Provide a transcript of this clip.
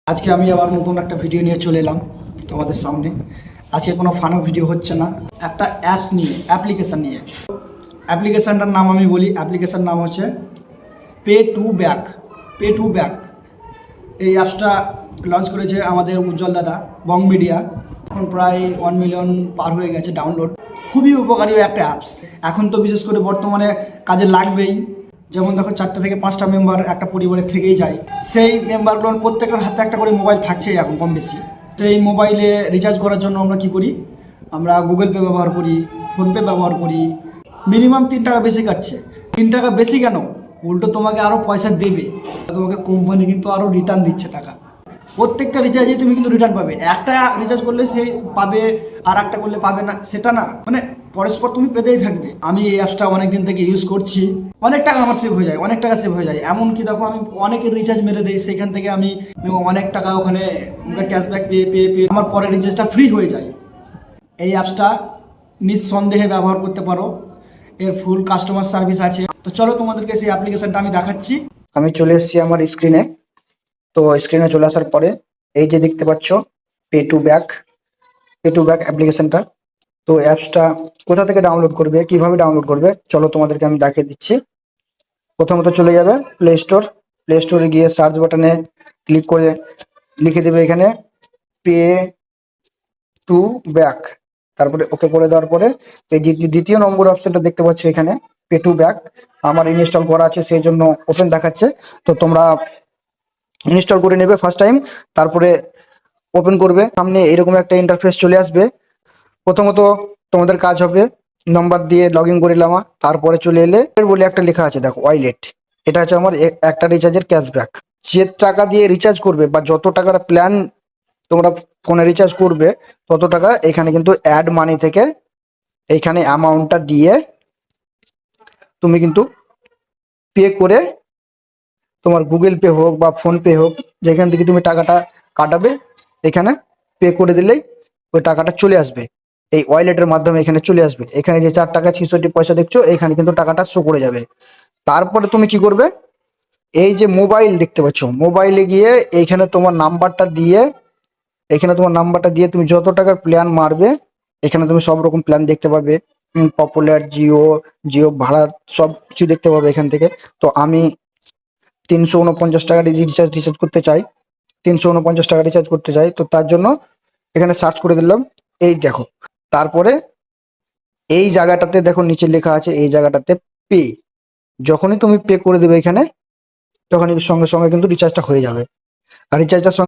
আজকে আমি আবার নতুন একটা ভিডিও নিয়ে চলে এলাম তোমাদের সামনে। আজকে কোনো ফানো ভিডিও হচ্ছে না, একটা অ্যাপস নিয়ে, অ্যাপ্লিকেশান নিয়ে। অ্যাপ্লিকেশানটার নাম আমি বলি, অ্যাপ্লিকেশান নাম হচ্ছে pay to back. Pay to back এই অ্যাপসটা লঞ্চ করেছে আমাদের উজ্জ্বল দাদা, বং মিডিয়া। এখন প্রায় 1 মিলিয়ন পার হয়ে গেছে ডাউনলোড। খুবই উপকারী একটা অ্যাপস। এখন তো বিশেষ করে বর্তমানে কাজে লাগবেই। যেমন দেখো 4টে থেকে 5টা মেম্বার একটা পরিবারে থেকেই যায়। সেই মেম্বারগুলোর প্রত্যেকটার হাতে একটা করে মোবাইল থাকছেই এখন কম বেশি। সেই মোবাইলে রিচার্জ করার জন্য আমরা কি করি, আমরা গুগল পে ব্যবহার করি, ফোনপে ব্যবহার করি। মিনিমাম 3 টাকা বেশি কাটছে। 3 টাকা বেশি কেন, উল্টো তোমাকে আরও পয়সা দেবে। তোমাকে কোম্পানি কিন্তু আরও রিটার্ন দিচ্ছে টাকা। প্রত্যেকটা রিচার্জে তুমি কিন্তু রিটার্ন পাবে। একটা রিচার্জ করলে সে পাবে, আর একটা করলে পাবে না, সেটা না, মানে পরস্পর তুমি পেতেই থাকবে। আমি এই অ্যাপসটা অনেক দিন থেকে ইউজ করছি। অনেক টাকা আমার সেভ হয়ে যায়, অনেক টাকা সেভ হয়ে যায়। এমনকি দেখো আমি অনেকের রিচার্জ মেরে দিই, সেখান থেকে আমি অনেক টাকা ওখানে ক্যাশব্যাক পেয়ে পেয়ে পেয়ে আমার পরের রিচার্জটা ফ্রি হয়ে যায়। এই অ্যাপসটা নিঃসন্দেহে ব্যবহার করতে পারো। এর ফুল কাস্টমার সার্ভিস আছে। তো চলো তোমাদেরকে সেই অ্যাপ্লিকেশনটা আমি দেখাচ্ছি। আমি চলে এসেছি আমার স্ক্রিনে। তো স্ক্রিনে চলে আসার পরে এই যে দেখতে পাচ্ছ pay to back, pay to back অ্যাপ্লিকেশনটা। তো অ্যাপসটা কোথা থেকে ডাউনলোড করবে, কিভাবে ডাউনলোড করবে, চলো তোমাদেরকে আমি দেখিয়ে দিচ্ছি। প্রথমত চলে যাবে প্লে স্টোর। প্লে স্টোরে গিয়ে সার্চ বাটনে ক্লিক করে লিখে দেবে এখানে পে টু ব্যাক। তারপরে ওকে করে দেওয়ার পরে এই যে দ্বিতীয় নম্বর অপশনটা দেখতে পাচ্ছ এখানে পে টু ব্যাক, আমার ইনস্টল করা আছে সেই জন্য ওপেন দেখাচ্ছে। তো তোমরা ইনস্টল করে নেবে ফার্স্ট টাইম, তারপরে ওপেন করবে। সামনে এরকম একটা ইন্টারফেস চলে আসবে। প্রথমত তোমাদের কাজ হবে নাম্বার দিয়ে লগ ইন করে নেওয়া। তারপরে চলে এলে বলে একটা লেখা আছে, দেখো ওয়াইলেট। এটা হচ্ছে আমার একটা রিচার্জের ক্যাশব্যাক। যে টাকা দিয়ে রিচার্জ করবে বা যত টাকার প্ল্যান তোমরা ফোনে রিচার্জ করবে, তত টাকা এখানে কিন্তু অ্যাড মানি থেকে এইখানে অ্যামাউন্টটা দিয়ে তুমি কিন্তু পে করে, তোমার গুগল পে হোক বা ফোন পে হোক, যেখান থেকে তুমি টাকাটা কাটাবে, এখানে পে করে দিলেই ওই টাকাটা চলে আসবে। এই ওয়ালেটের মাধ্যমে এখানে চলে আসবে। এখানে যে 4 টাকা 66 পয়সা দেখছো, এখানে কিন্তু টাকাটা শো করে যাবে। তারপরে তুমি কি করবে, এই যে মোবাইল দেখতে পাচ্ছ, মোবাইলে গিয়ে এইখানে তোমার নাম্বারটা দিয়ে, এখানে তোমার নাম্বারটা দিয়ে তুমি যত টাকার প্ল্যান মারবে, এখানে তুমি সব রকম প্ল্যান দেখতে পাবে। পপুলার, জিও, জিও ভাড়া সব কিছু দেখতে পাবে এখান থেকে। তো আমি 349 টাকা রিচার্জ করতে চাই, 349 টাকা রিচার্জ করতে চাই। তো তার জন্য এখানে সার্চ করে দিলাম, এই দেখো। তারপরে এই জায়গাটাতে দেখো নিচে লেখা আছে, এই জায়গাটাতে পে। যখনই তুমি পে করে দেবে এখানে, তখনই সঙ্গে সঙ্গে কিন্তু রিচার্জটা হয়ে যাবে। আর রিচার্জটার